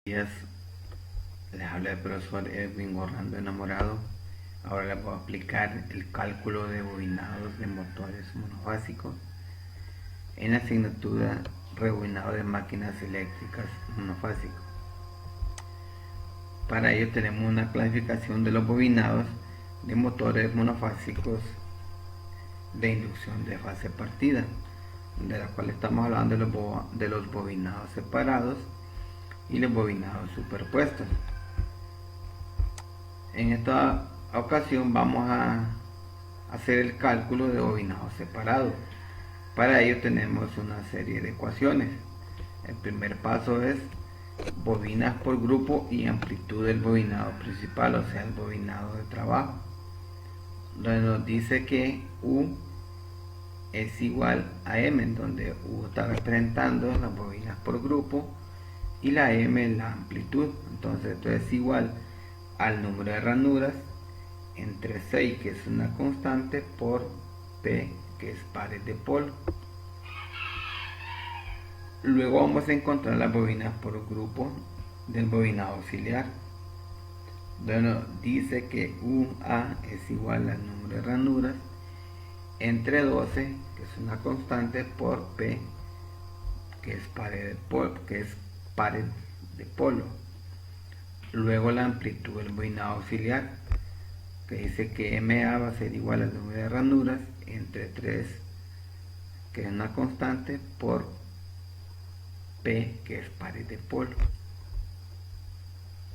Días, les habla el profesor Edwin Orlando Enamorado. Ahora les voy a explicar el cálculo de bobinados de motores monofásicos en la asignatura rebobinado de máquinas eléctricas monofásicos. Para ello tenemos una clasificación de los bobinados de motores monofásicos de inducción de fase partida, de la cual estamos hablando de los bobinados separados y los bobinados superpuestos. En esta ocasión vamos a hacer el cálculo de bobinados separados. Para ello tenemos una serie de ecuaciones. El primer paso es bobinas por grupo y amplitud del bobinado principal, o sea, el bobinado de trabajo, donde nos dice que U es igual a M, en donde U está representando las bobinas por grupo y la M es la amplitud. Entonces esto es igual al número de ranuras entre 6, que es una constante, por P, que es pares de polo. Luego vamos a encontrar las bobinas por grupo del bobinado auxiliar, donde nos dice que UA es igual al número de ranuras entre 12, que es una constante, por P, que es pares de polo. Luego la amplitud del bobinado auxiliar, que dice que MA va a ser igual al número de ranuras entre 3, que es una constante, por P, que es pares de polo.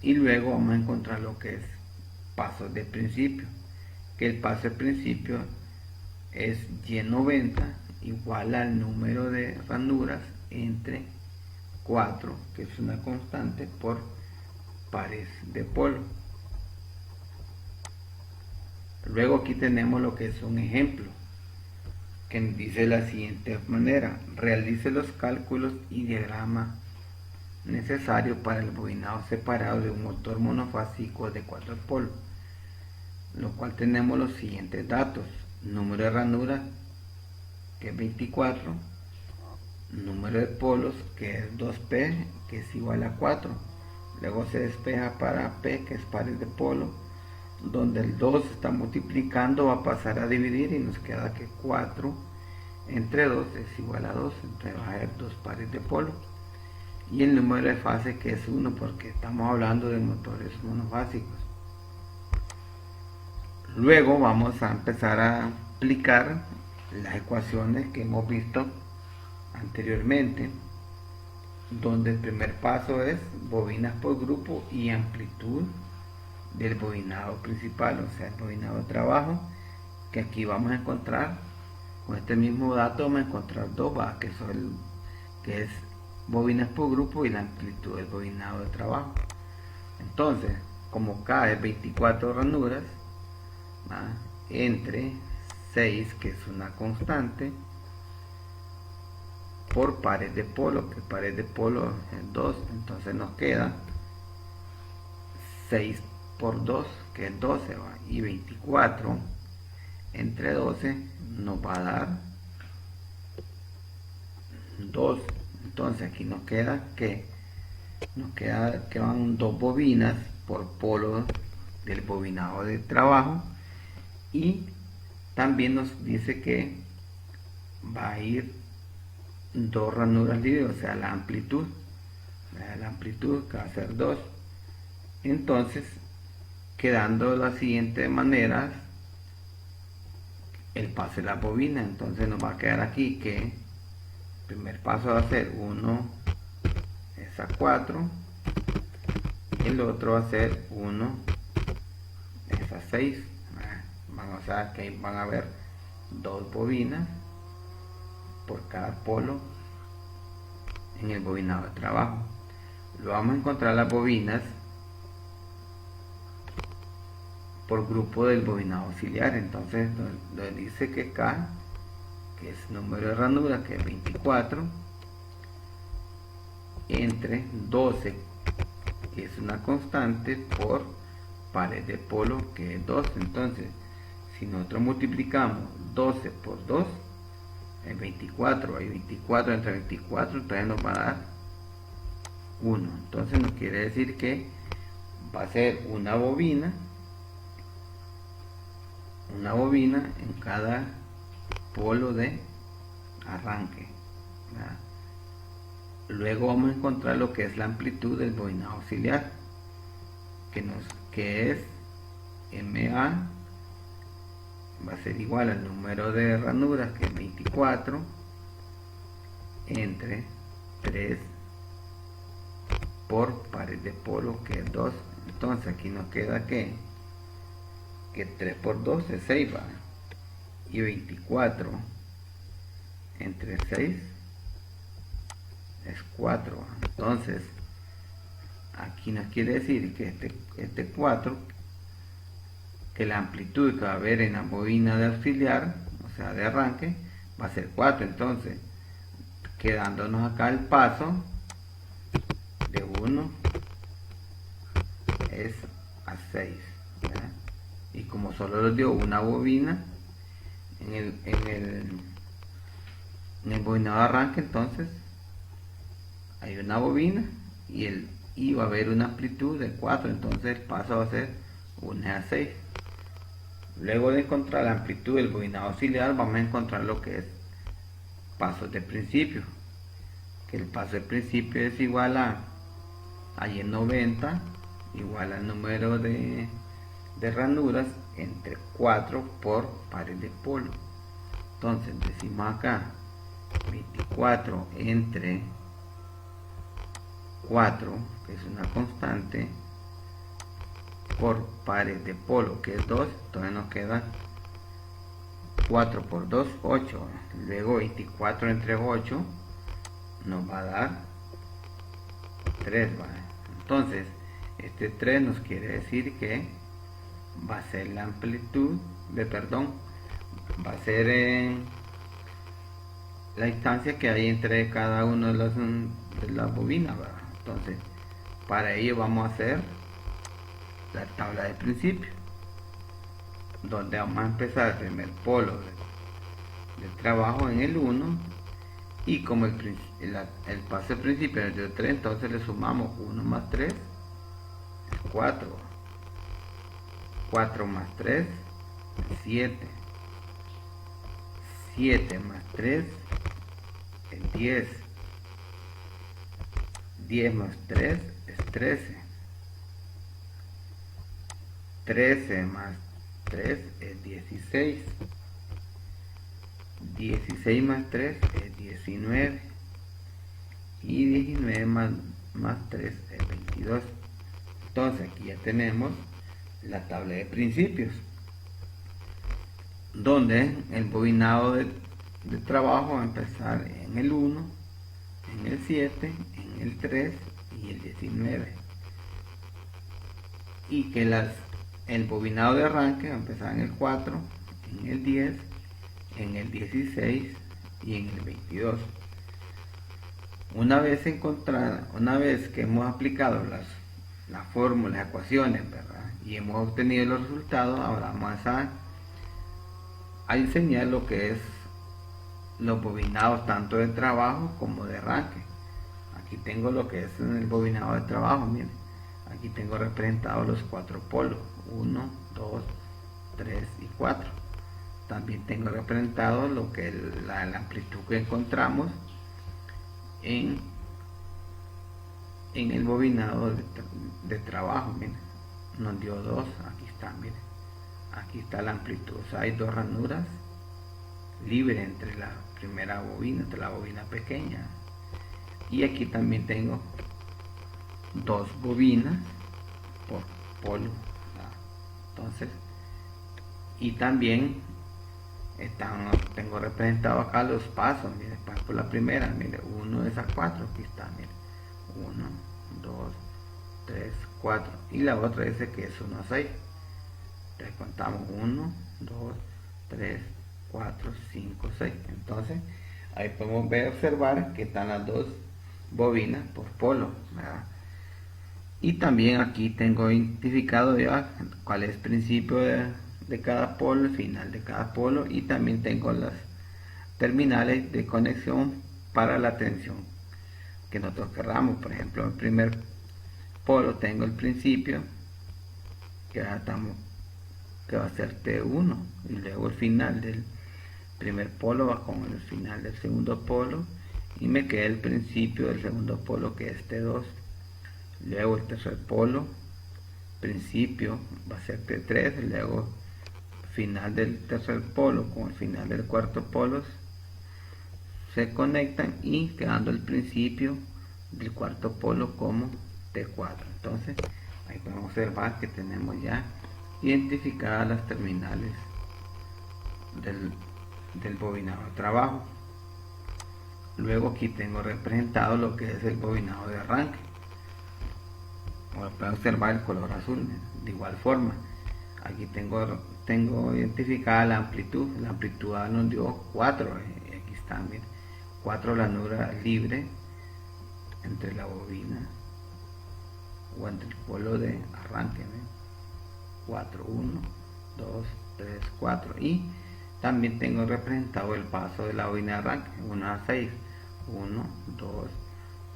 Y luego vamos a encontrar lo que es pasos de principio, que el paso de principio es Y90 igual al número de ranuras entre 4, que es una constante, por pares de polo. Luego aquí tenemos lo que es un ejemplo, que nos dice de la siguiente manera: realice los cálculos y diagrama necesario para el bobinado separado de un motor monofásico de 4 polos, lo cual tenemos los siguientes datos: número de ranuras, que es 24, número de polos, que es 2P, que es igual a 4. Luego se despeja para P, que es pares de polo, donde el 2 está multiplicando, va a pasar a dividir y nos queda que 4 entre 2 es igual a 2, entonces va a haber 2 pares de polo. Y el número de fase, que es 1, porque estamos hablando de motores monofásicos. Luego vamos a empezar a aplicar las ecuaciones que hemos visto anteriormente, donde el primer paso es bobinas por grupo y amplitud del bobinado principal, o sea, el bobinado de trabajo, que aquí vamos a encontrar con este mismo dato, vamos a encontrar dos, que es bobinas por grupo y la amplitud del bobinado de trabajo. Entonces, como K es 24 ranuras, ¿va?, entre 6, que es una constante, por pares de polo, que pares de polo es 2, entonces nos queda 6 por 2, que es 12, ¿va?, y 24 entre 12 nos va a dar 2. Entonces aquí nos queda que van 2 bobinas por polo del bobinado de trabajo, y también nos dice que va a ir 2 ranuras libres, o sea, la amplitud que va a ser 2. Entonces, quedando de la siguiente manera el paso de la bobina, entonces nos va a quedar aquí que el primer paso va a ser 1 es a 4, el otro va a ser 1 es a 6. Vamos a ver que ahí van a haber 2 bobinas por cada polo en el bobinado de trabajo. Lo vamos a encontrar las bobinas por grupo del bobinado auxiliar. Entonces nos dice que K, que es número de ranura, que es 24, entre 12, que es una constante, por pares de polo, que es 2. Entonces, si nosotros multiplicamos 12 por 2, es 24. Hay 24 entre 24, entonces nos va a dar 1. Entonces nos quiere decir que va a ser una bobina en cada polo de arranque, ¿verdad? Luego vamos a encontrar lo que es la amplitud del bobinado auxiliar, que es MA, va a ser igual al número de ranuras, que es 24, entre 3 por pares de polo, que es 2. Entonces aquí nos queda que 3 por 2 es 6, ¿va? Y 24 entre 6 es 4. Entonces aquí nos quiere decir que este 4, que la amplitud que va a haber en la bobina de auxiliar, o sea de arranque, va a ser 4. Entonces, quedándonos acá el paso de 1 es a 6, ¿verdad? Y como solo nos dio una bobina en el bobinado de arranque, entonces hay una bobina y va a haber una amplitud de 4, entonces el paso va a ser 1 a 6. Luego de encontrar la amplitud del bobinado auxiliar, vamos a encontrar lo que es pasos de principio, que el paso de principio es igual a y en 90 igual al número de ranuras entre 4 por pares de polo. Entonces decimos acá 24 entre 4, que es una constante, por pares de polo, que es 2. Entonces nos queda 4 por 2, 8. Luego 24 entre 8 nos va a dar 3, ¿vale? Entonces este 3 nos quiere decir que va a ser la amplitud va a ser la distancia que hay entre cada uno de las bobinas, ¿verdad? Entonces para ello vamos a hacer la tabla de principio, donde vamos a empezar el primer polo de trabajo en el 1, y como el paso de principio es de 3, entonces le sumamos 1 más 3 es 4, 4 más 3 es 7, 7 más 3 es 10, 10 más 3 es 13, 13 más 3 es 16, 16 más 3 es 19, y 19 más 3 es 22. Entonces aquí ya tenemos la tabla de principios, donde el bobinado de trabajo va a empezar en el 1, en el 7, en el 3 y el 19, y que el bobinado de arranque va a empezar en el 4, en el 10, en el 16 y en el 22. Una vez que hemos aplicado las fórmulas, ecuaciones, ¿verdad?, y hemos obtenido los resultados, ahora vamos a enseñar lo que es los bobinados tanto de trabajo como de arranque. Aquí tengo lo que es el bobinado de trabajo. Miren, aquí tengo representados los 4 polos, 1, 2, 3 y 4. También tengo representado lo que es la amplitud que encontramos en el bobinado de trabajo. Miren, nos dio 2, aquí está, miren, aquí está la amplitud. O sea, hay 2 ranuras libres entre la primera bobina, entre la bobina pequeña, y aquí también tengo 2 bobinas por polo, ¿verdad? Entonces, y también tengo representado acá los pasos. Mire, paso por la primera, mire, 1 es a 4, aquí está, mire, 1, 2, 3, 4, y la otra dice que es 1 a 6. Entonces contamos 1, 2, 3, 4, 5, 6. Entonces ahí podemos observar que están las 2 bobinas por polo, ¿verdad? Y también aquí tengo identificado ya cuál es el principio de cada polo, el final de cada polo, y también tengo las terminales de conexión para la tensión que nosotros querramos. Por ejemplo, el primer polo tengo el principio, que va a ser T1, y luego el final del primer polo va con el final del segundo polo, y me queda el principio del segundo polo, que es T2. Luego el tercer polo, principio, va a ser T3, luego final del tercer polo con el final del cuarto polo se conectan, y quedando el principio del cuarto polo como T4. Entonces ahí podemos observar que tenemos ya identificadas las terminales del bobinado de trabajo. Luego aquí tengo representado lo que es el bobinado de arranque. Ahora pueden observar el color azul. De igual forma, aquí tengo identificada la amplitud. La amplitud nos dio 4. Aquí está, miren, 4 ranuras libres entre la bobina o entre el polo de arranque. 4, 1, 2, 3, 4. Y también tengo representado el paso de la bobina de arranque, 1 a 6. 1, 2,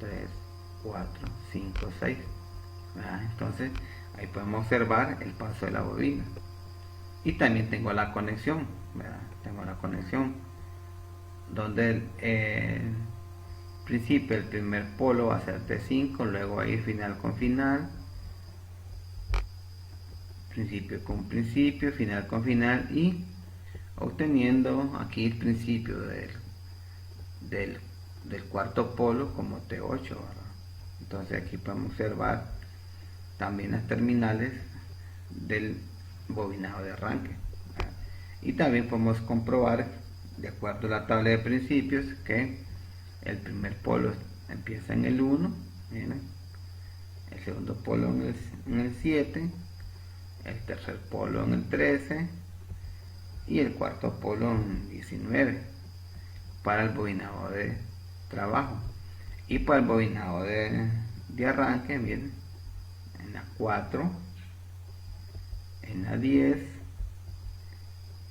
3, 4, 5, 6. Entonces ahí podemos observar el paso de la bobina. Y también tengo la conexión, ¿verdad? Tengo la conexión donde el principio, el primer polo va a ser T5, luego va a ir final con final, principio con principio, final con final, y obteniendo aquí el principio del cuarto polo como T8, ¿verdad? Entonces aquí podemos observar también las terminales del bobinado de arranque, ¿verdad? Y también podemos comprobar, de acuerdo a la tabla de principios, que el primer polo empieza en el 1, miren, el segundo polo en el 7, el tercer polo en el 13 y el cuarto polo en 19 para el bobinado de trabajo. Y para el bobinado de arranque, miren, en la 4, en la 10,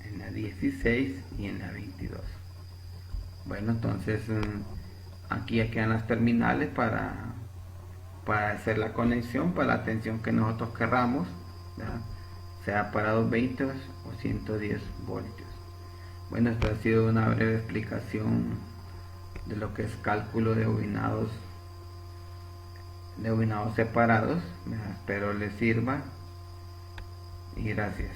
en la 16 y en la 22. Bueno, entonces aquí ya quedan las terminales para hacer la conexión para la tensión que nosotros querramos, ¿verdad? Sea para 220 o 110 voltios. Bueno, esto ha sido una breve explicación de lo que es cálculo de bobinados separados. Espero les sirva y gracias.